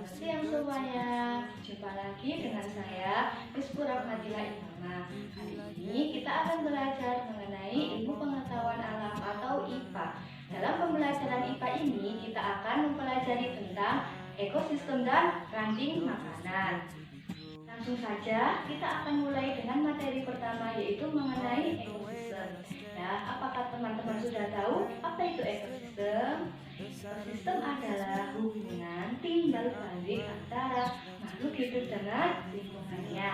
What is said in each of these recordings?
Selamat siang semuanya. Jumpa lagi dengan saya, Rizky Rahmatila Imamah. Kali ini kita akan belajar mengenai ilmu pengetahuan alam atau IPA. Dalam pembelajaran IPA ini, kita akan mempelajari tentang ekosistem dan ranting makanan. Langsung saja, kita akan mulai dengan materi pertama, yaitu mengenai ekosistem. Ya, apakah teman-teman sudah tahu apa itu ekosistem? Ekosistem adalah hubungan timbal balik antara makhluk hidup dengan lingkungannya.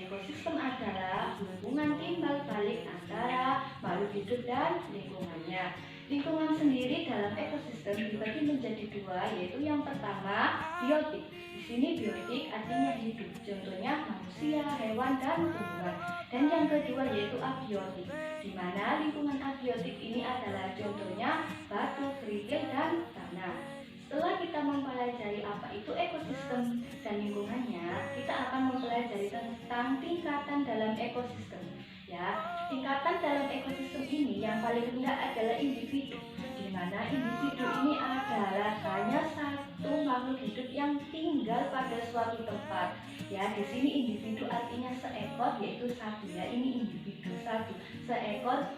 Ekosistem adalah hubungan timbal balik antara makhluk hidup dan lingkungannya. Lingkungan sendiri dalam ekosistem dibagi menjadi dua, yaitu yang pertama biotik. Di sini biotik artinya hidup, contohnya manusia, hewan, dan tumbuhan. Dan yang kedua yaitu abiotik, di mana lingkungan abiotik ini adalah contohnya batu, kerikil, dan tanah. Setelah kita mempelajari apa itu ekosistem dan lingkungannya, kita akan mempelajari tentang tingkatan dalam ekosistem. Ya, tingkatan dalam ekosistem ini yang paling rendah adalah individu, di mana individu ini adalah hanya satu makhluk hidup yang tinggal pada suatu tempat. Ya, di sini individu artinya seekor, yaitu satu. Ya, ini individu satu, seekor.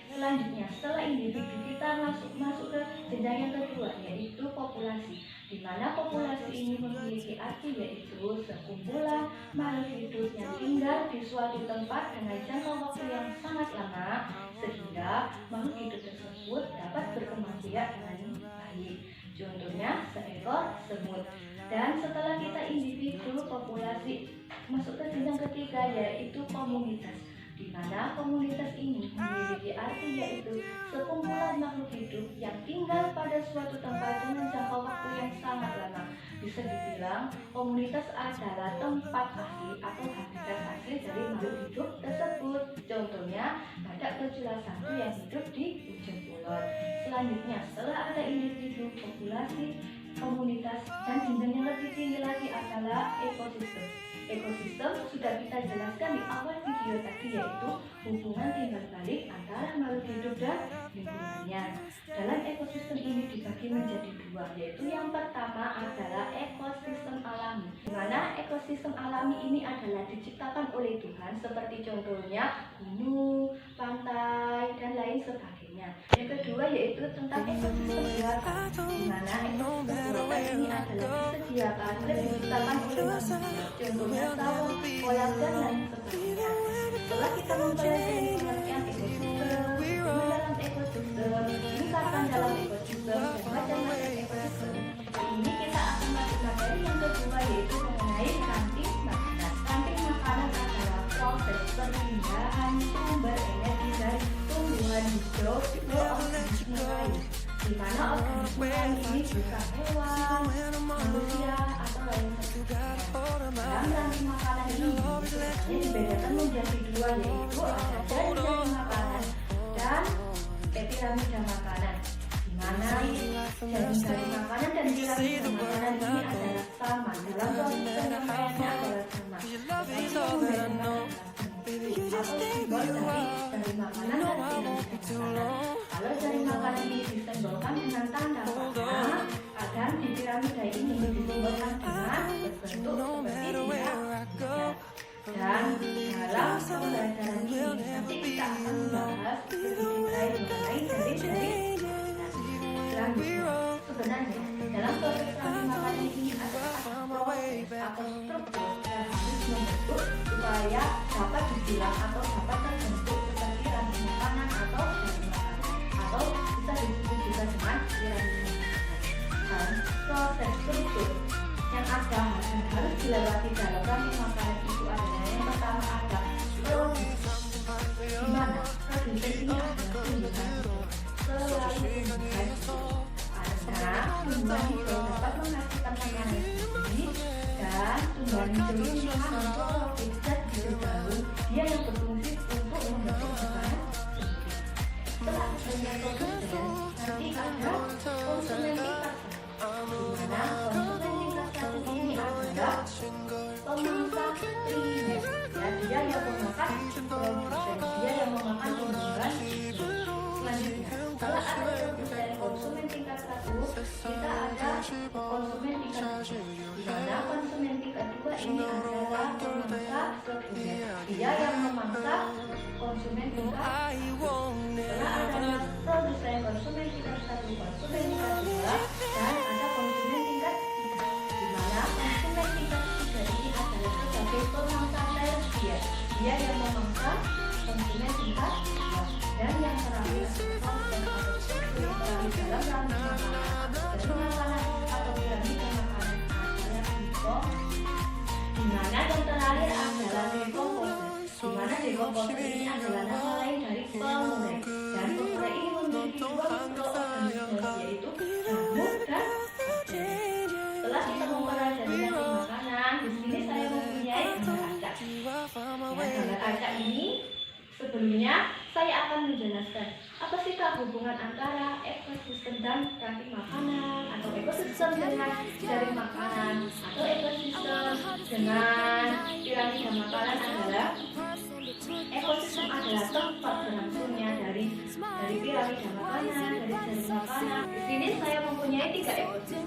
Selanjutnya, setelah individu kita masuk ke jenjang yang kedua, yaitu populasi, di mana populasi ini memiliki arti yaitu sekumpulan makhluk hidup yang tinggal di suatu tempat dengan jangka waktu yang sangat lama, sehingga makhluk hidup tersebut dapat berkembang biak dengan baik. Contohnya seekor semut. Dan setelah kita individu, populasi, masuk ke jenjang ketiga, yaitu komunitas, di mana komunitas ini memiliki arti yaitu sekumpulan makhluk hidup yang tinggal pada suatu tempat dengan jangka waktu yang sangat lama. Bisa dibilang komunitas adalah tempat asli atau habitat asli dari makhluk hidup tersebut. Contohnya badak bercula satu yang hidup di ujung kulon. Selanjutnya, setelah ada individu, populasi, komunitas, dan jenjang yang lebih tinggi lagi adalah ekosistem. Ekosistem sudah kita jelaskan di awal video tadi, yaitu hubungan timbal balik antara makhluk hidup dan lingkungannya. Dalam ekosistem ini dibagi menjadi dua, yaitu yang pertama adalah ekosistem alami, di mana ekosistem alami ini adalah diciptakan oleh Tuhan, seperti contohnya gunung, pantai, dan lain sebagainya. Yang kedua yaitu tentang ekosistem buatan, di mana ekosistem buatan ini adalah disediakan dan diciptakan oleh manusia, contohnya sawah, kolam, dan lain sebagainya. Setelah kita mempelajari pengertian ekosistem, dalam ekosistem, tingkatan dalam ekosistem, dan macam-macam ekosistem, ini kita akan masuk materi yang kedua, yaitu mengenai ranting makanan. Ranting makanan adalah proses perpindahan sumber energi dari tumbuhan hijau ke organisme lain, di mana organisme lain ini bisa hewan, manusia, atau lain sebagainya. Dalam ranting makanan ini dibedakan menjadi dua, yaitu ada jaring-jaring makanan dan piramida makanan, di mana jaring-jaring makanan dan piramida makanan ini adalah sama dalam proses penyampaiannya adalah sama, tetapi yang membedakan atau simbol dari jaring makanan dan piramida makanan. Kalau jaring makanan ini disimbolkan dengan tanda panah, dan di piramida ini disimbolkan dengan berbentuk seperti piramida. Dan dalam pembelajaran ini nanti kita akan membahas lebih detail mengenai jaring-jaring. Selanjutnya, sebenarnya dalam proses ranting makanan ini ada proses atau struktur yang harus membentuk supaya dapat dibilang atau dapat terbentuk seperti ranting makanan atau jaring makanan, atau bisa disebut juga dengan piramida makanan. Dan proses struktur yang ada dan harus dilewati dalam ranting makanan itu adalah yang pertama ada produksi, di mana produksi ini adalah tumbuhan selalu tumbuhan hijau, karena tumbuhan hijau dapat menghasilkan makanan sendiri, dan tumbuhan hijau ini mengandung klorofil zat hijau daun, dia yang berfungsi untuk membentuk makanan sendiri. Setelah adanya produsen, nanti ada konsumen tingkat satu, di mana konsumen tingkat satu ini adalah pemangsa primer. Ya, dia yang memakan produsen, dia yang memakan tumbuhan. Selanjutnya, setelah ada produsen konsumen tingkat satu, kita ada konsumen tingkat dua, ini adalah pemangsa sekunder. Dia yang memangsa konsumen tingkat setelah adanya produsen konsumen tingkat 1, konsumen tingkat 2, dan ada konsumen tingkat 3, di mana konsumen tingkat 3 ini adalah sebagai pemangsa tersier. Dia yang memangsa konsumen tingkat 2, dan yang terakhir adalah konsumen dalam rantai makanan atau piramida makanan adalah di mana yang terakhir adalah dekomposer, di mana dekomposer ini adalah nama lain dari pemurai, dan pemurai ini memiliki dua mikroorganisme yaitu jamur dan bakteri. Setelah kita mempelajari nasi makanan, di sini saya mempunyai gambar acak. Gambar acak ini sebelumnya saya akan menjelaskan apa sih hubungan antara ekosistem dan ranting makanan, atau ekosistem dengan jaring makanan, atau ekosistem dengan piramida makanan adalah ekosistem adalah tempat berlangsungnya dari piramida makanan, dari jaring makanan. Di sini saya mempunyai 3 ekosistem.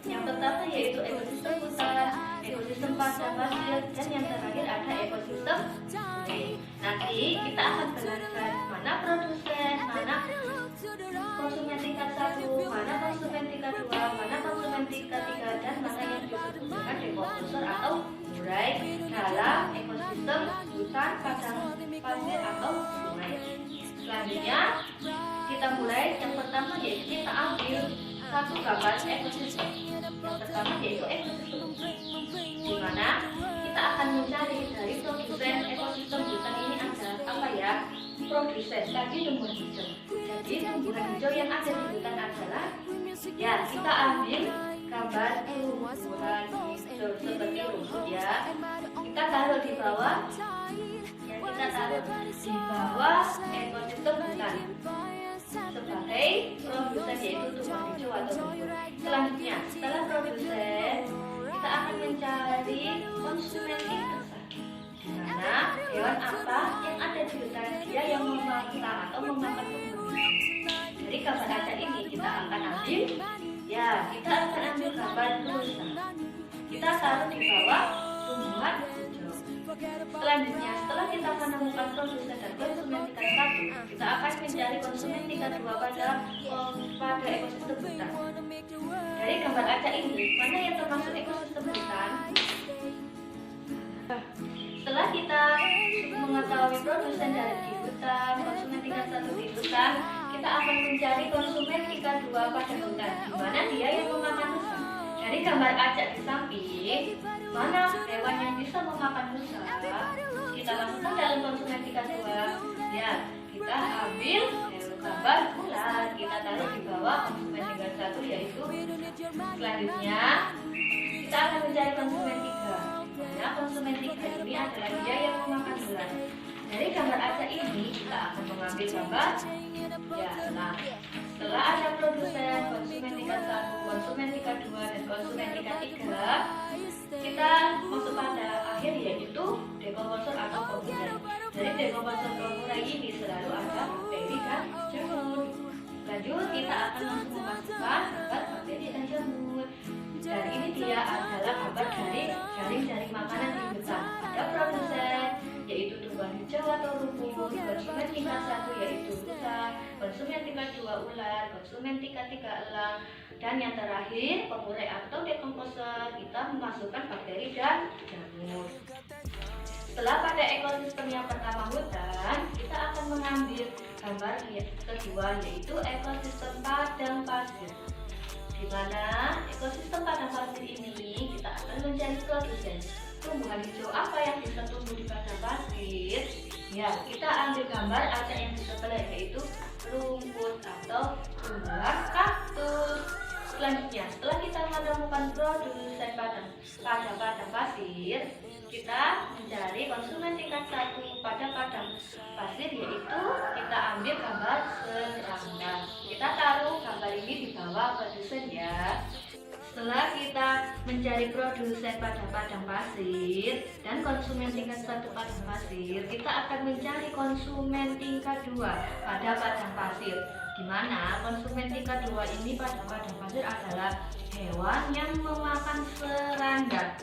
Yang pertama yaitu ekosistem hutan, ekosistem padang pasir, dan yang terakhir ada ekosistem sungai. Nanti kita akan belajar mana produsen, mana konsumen tingkat 1, mana konsumen tingkat 2, mana konsumen tingkat 3, dan mana yang disebut dengan dekomposer atau murai dalam ekosistem hutan, padang pasir, atau sungai. Selanjutnya kita mulai. Yang pertama yaitu kita ambil satu gambar ekosistem. Yang pertama yaitu ekosistem, di mana kita akan mencari dari produsen ekosistem hutan ini ada apa ya? Produsen tadi tumbuhan hijau. Jadi tumbuhan hijau yang ada di hutan adalah, ya, kita ambil gambar tumbuhan hijau seperti rumput ya. Kita taruh di bawah, ya, kita taruh di bawah ekosistem hutan sebagai produsen yaitu tumbuhan hijau atau rumput. Selanjutnya setelah produsen kita akan mencari konsumen tingkat 1, di mana hewan apa yang ada di hutan dia yang memangsa atau memakan tumbuhan. Dari gambar acak ini kita akan ambil, ya, kita akan ambil gambar rusa. Kita taruh di bawah tumbuhan hijau. Selanjutnya setelah kita menemukan produsen dan konsumen tingkat 1, kita akan mencari konsumen tingkat 2 pada ekosistem hutan. Dari gambar acak ini, mana yang termasuk ekosistem hutan? Setelah kita mengetahui produsen dari di hutan, konsumen tingkat 1 di hutan, kita akan mencari konsumen tingkat 2 pada hutan, di mana dia yang memakan rusa. Dari gambar acak di samping, mana hewan yang bisa memakan rusa, kita masukkan dalam konsumen tingkat 2. Ya, kita ambil gambar ular, kita taruh di bawah konsumen tingkat 1 yaitu. Selanjutnya kita akan mencari konsumen 3. Nah, konsumen 3 ini adalah dia yang memakan ular. Dari gambar acak ini kita akan mengambil gambar, ya, nah, setelah ada produsen, konsumen tingkat 1, konsumen tingkat 2, dan konsumen tingkat 3, kita masuk pada akhir yaitu dekomposer atau pemurai. Dari dekomposer pemurai ini selalu ada bakteri dan jamur. Lanjut kita akan langsung memasukkan gambar bakteri dan jamur. Dan ini dia adalah gambar dari jaring-jaring makanan di hutan. Ada produsen yaitu tumbuhan hijau atau rumput, konsumen tingkat 1 yaitu rusa, konsumen tingkat 2 ular, konsumen tingkat 3 elang, dan yang terakhir pemurai atau dekomposer, kita memasukkan bakteri dan jamur. Setelah pada ekosistem yang pertama hutan, kita akan mengambil gambar kedua yaitu ekosistem padang pasir. Di mana ekosistem padang pasir ini kita akan mencari produsen tumbuhan hijau apa yang bisa tumbuh di padang pasir. Ya, kita ambil gambar acak yang di sebelah yaitu rumput atau tumbuhan kaktus. Selanjutnya, setelah kita menemukan produsen padang pasir, kita mencari konsumen tingkat 1 pada padang pasir yaitu kita ambil gambar serangga. Kita taruh gambar ini di bawah produsen ya. Setelah kita mencari produsen pada padang pasir dan konsumen tingkat 1 padang pasir, kita akan mencari konsumen tingkat 2 pada padang pasir, di mana konsumen tingkat 2 ini pada padang pasir adalah hewan yang memakan serangga.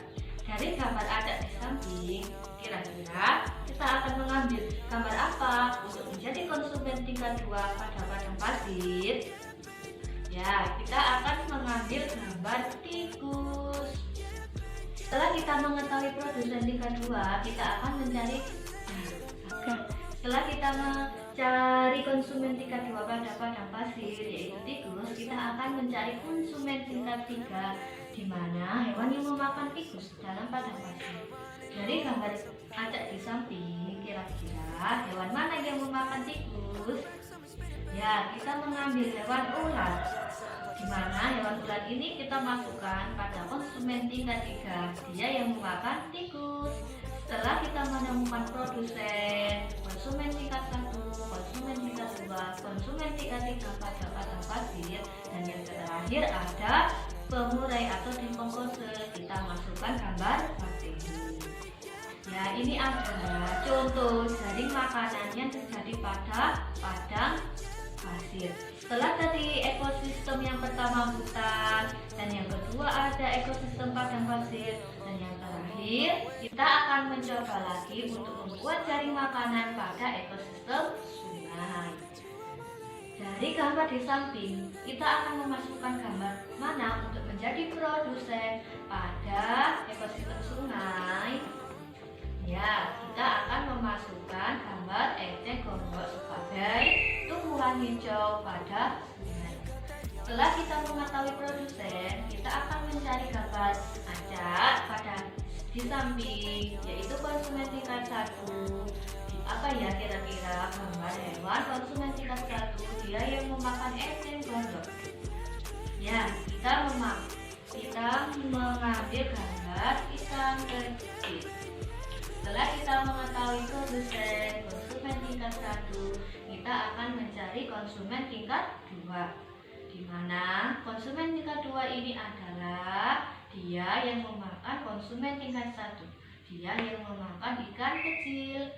Dari gambar ada di samping, kira-kira kita akan mengambil gambar apa untuk menjadi konsumen tingkat 2 pada padang pasir? Ya, kita akan mengambil gambar tikus. Setelah kita mengetahui produsen tingkat 2, kita akan mencari konsumen tingkat 2 pada padang pasir, yaitu tikus. Kita akan mencari konsumen tingkat 3, di mana hewan yang memakan tikus dalam padang pasir. Dari gambar acak di samping, kira-kira hewan mana yang memakan tikus? Ya, kita mengambil hewan ular, di mana hewan ular ini kita masukkan pada konsumen tingkat 3, dia yang memakan tikus. Setelah kita menemukan produsen, konsumen tingkat 1, konsumen tingkat 2, konsumen tingkat 3 pada padang pasir, dan yang terakhir ada pengurai atau decomposer, kita masukkan gambar seperti ini. Ya, ini adalah contoh jaring makanan yang terjadi pada padang pasir. Setelah dari ekosistem yang pertama hutan, dan yang kedua ada ekosistem padang pasir, dan yang terakhir kita akan mencoba lagi untuk membuat jaring makanan pada ekosistem sungai. Dari gambar di samping, kita akan memasukkan gambar mana untuk menjadi produsen pada ekosistem sungai. Ya, kita akan memasukkan gambar eceng gondok sebagai tumbuhan hijau pada sungai. Setelah kita mengetahui produsen, kita akan mencari gambar acak pada di samping, yaitu konsumen tingkat 1. Apa ya kira-kira gambar hewan konsumen tingkat 1, dia yang memakan eceng gondok. Ya, kita mengambil gambar ikan kecil. Setelah kita mengetahui produsen konsumen tingkat 1, kita akan mencari konsumen tingkat 2, di mana konsumen tingkat 2 ini adalah dia yang memakan konsumen tingkat 1, dia yang memakan ikan kecil.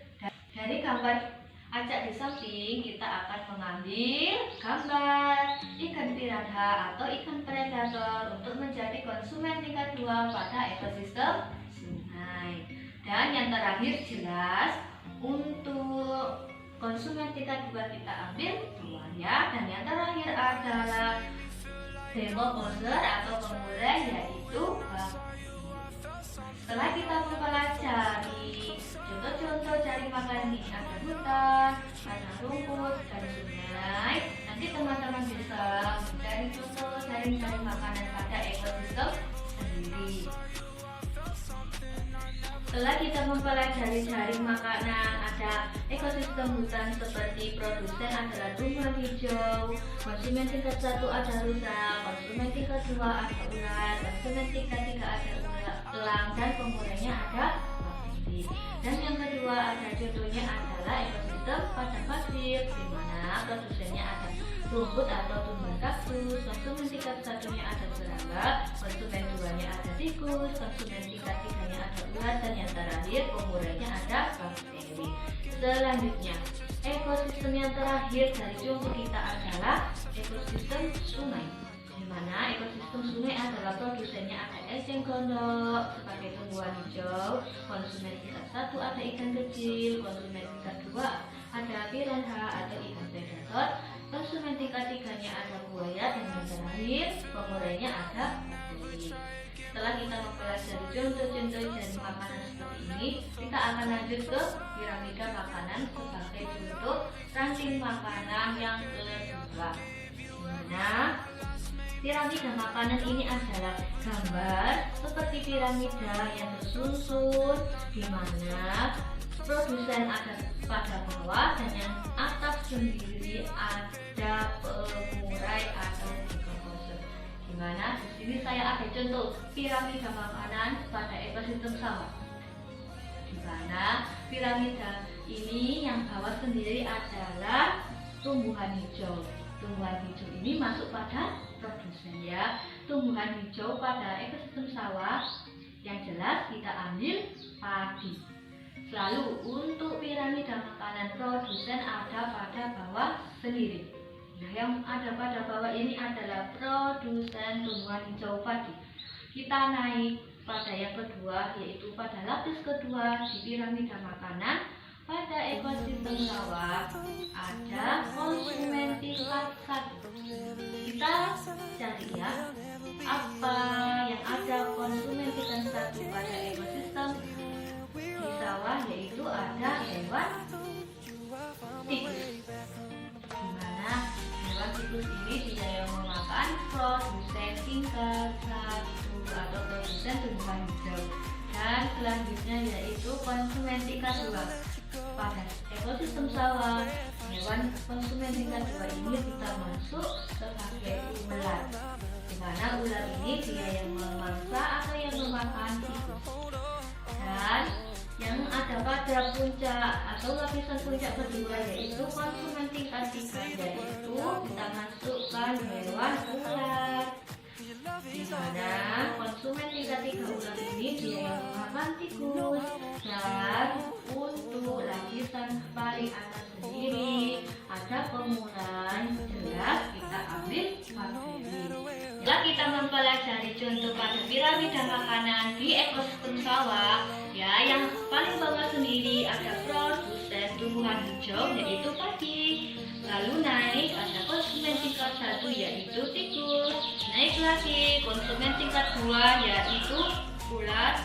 Dari gambar acak di samping, kita akan mengambil gambar ikan piranha atau ikan predator untuk menjadi konsumen tingkat 2 pada ekosistem sungai. Dan yang terakhir jelas untuk konsumen tingkat 2 kita ambil buaya, dan yang terakhir adalah decomposer atau pengurai, yaitu bakteri. Setelah kita mempelajari contoh-contoh jaring makanan ini, ada hutan, ada rumput, dan sungai, nanti teman-teman bisa mencari contoh jaring makanan pada ekosistem sendiri. Setelah kita mempelajari jaring makanan, ada ekosistem hutan seperti produsen adalah tumbuhan hijau, konsumen tingkat 1 ada rusa, konsumen tingkat 2 ada ular, konsumen tingkat 3 ada elang, dan pengurainya ada bakteri. Dan yang kedua ada contohnya adalah ekosistem padang pasir, di mana produsennya ada rumput atau tumbuhan kaktus, konsumen tingkat 1-nya ada serangga, konsumen 2-nya ada tikus, konsumen tingkat 3-nya ada ular, dan yang terakhir pengurainya ada bakteri. Selanjutnya, ekosistem yang terakhir dari contoh kita adalah ekosistem sungai, di mana ekosistem sungai adalah produsennya ada eceng gondok sebagai tumbuhan hijau, konsumen tingkat 1 ada ikan kecil, konsumen tingkat 2 ada piranha atau ikan predator, konsumen tingkat 3-nya ada buaya, dan yang terakhir pengurainya ada bakteri. Setelah kita mempelajari contoh-contoh jaring makanan seperti ini, kita akan lanjut ke piramida makanan sebagai contoh ranting makanan yang kedua, di mana piramida makanan ini adalah gambar seperti piramida yang tersusun, di mana produsen ada pada bawah, dan yang atas sendiri ada pengurai atau decomposer. Di mana di sini saya ada contoh piramida makanan pada ekosistem sawah, di mana piramida ini yang bawah sendiri adalah tumbuhan hijau. Tumbuhan hijau ini masuk pada produsen, ya. Tumbuhan hijau pada ekosistem sawah yang jelas kita ambil padi. Lalu untuk piramida makanan produsen ada pada bawah sendiri. Nah, yang ada pada bawah ini adalah produsen tumbuhan hijau padi. Kita naik pada yang kedua, yaitu pada lapis kedua di piramida makanan. Pada ekosistem sawah ada konsumen tingkat 1. Kita cari ya, apa yang ada konsumen tingkat 1 pada ekosistem di sawah, yaitu ada hewan tikus. Dimana hewan tikus ini dia yang memakan produsen tingkat 1 atau produsen tumbuhan hijau. Dan selanjutnya yaitu konsumen tingkat 2. Pada ekosistem sawah, hewan konsumen tingkat 2 ini kita masuk sebagai ular, di mana ular ini dia yang memangsa atau yang memakan tikus. Dan yang ada pada puncak atau lapisan puncak kedua yaitu konsumen tingkat 3, yaitu kita masukkan hewan ular, di mana konsumen tingkat 3 ular ini dia yang memakan tikus. Dan untuk lapisan paling atas sendiri ada pemulan, jelas kita ambil bakteri. Setelah kita mempelajari contoh pada piramida makanan di ekosistem sawah, ya, yang paling bawah sendiri ada produsen tumbuhan hijau yaitu padi. Lalu naik ada konsumen tingkat 1 yaitu tikus. Naik lagi konsumen tingkat 2 yaitu ular.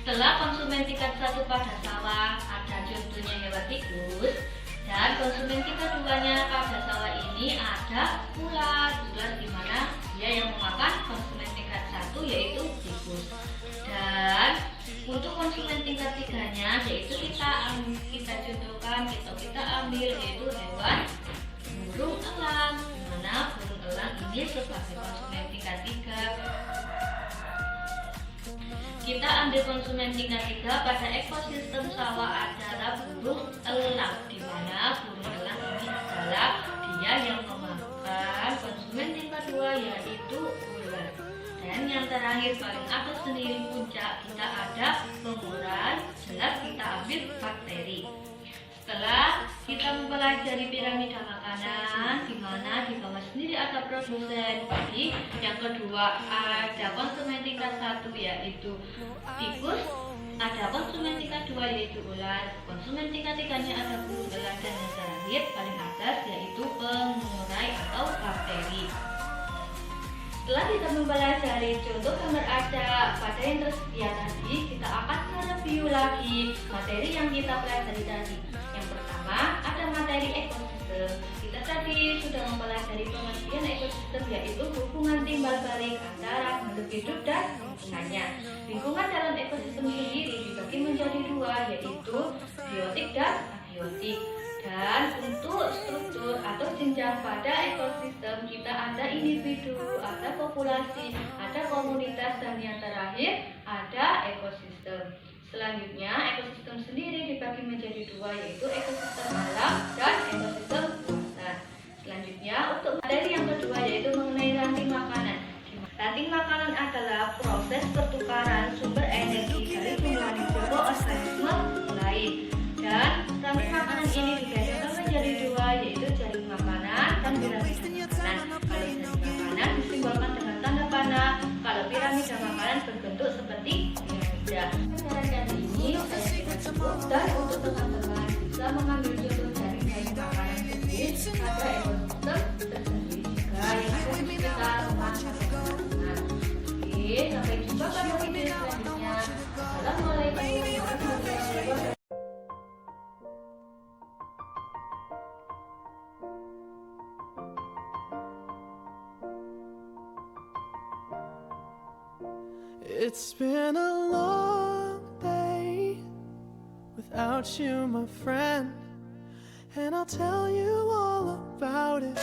Setelah konsumen tingkat 1 pada sawah ada contohnya hewan tikus. Dan konsumen tingkat 2-nya pada sawah ini ada ular, di mana dia yang memakan konsumen tingkat 1 yaitu tikus. Dan untuk konsumen tingkat 3-nya yaitu kita contohkan, kita ambil yaitu hewan burung elang, di mana burung elang ini sebagai konsumen tingkat 3. Kita ambil konsumen tingkat 3 pada ekosistem sawah adalah burung elang, di mana burung elang ini adalah dia yang memakan konsumen tingkat 2 yaitu ular. Dan yang terakhir paling atas sendiri puncak kita ada pemuran, jelas kita ambil bakteri. Setelah kita mempelajari piramida makanan, di mana di bawah sendiri ada produsen padi, yang kedua ada konsumen tingkat 1 yaitu tikus, ada konsumen tingkat 2 yaitu ular, konsumen tingkat 3-nya ada burung elang, dan yang terakhir paling atas yaitu pengurai atau bakteri. Setelah kita mempelajari contoh gambar ada pada yang tersedia tadi, kita akan mereview lagi materi yang kita pelajari tadi. Yang pertama ada materi ekosistem. Kita tadi sudah mempelajari pengertian ekosistem, yaitu hubungan timbal balik antara makhluk hidup dan lingkungannya. Lingkungan dalam ekosistem sendiri dibagi menjadi 2, yaitu biotik dan abiotik. Dan untuk struktur atau jenjang pada ekosistem kita ada individu, ada populasi, ada komunitas, dan yang terakhir ada ekosistem. Selanjutnya ekosistem sendiri dibagi menjadi 2, yaitu ekosistem alam dan ekosistem buatan. Selanjutnya untuk materi yang kedua yaitu mengenai ranting makanan. Ranting makanan adalah proses pertukaran sumber energi dari tumbuhan hijau ke organisme lain. Dan ranting makanan ini dibedakan menjadi 2, yaitu jaring makanan dan piramida makanan. Kalau jaring makanan disimbolkan dengan tanda panah, kalau piramida makanan berbentuk seperti piramida. Pembelajaran ini saya kira cukup, dan untuk teman-teman bisa mengambil contoh dari jaring makanan sendiri pada ekosistem tersendiri juga yang ada di sekitar rumah teman-teman. Oke, sampai jumpa pada video selanjutnya. Assalamualaikum warahmatullahi wabarakatuh. It's been a long day without you, my friend, and I'll tell you all about it.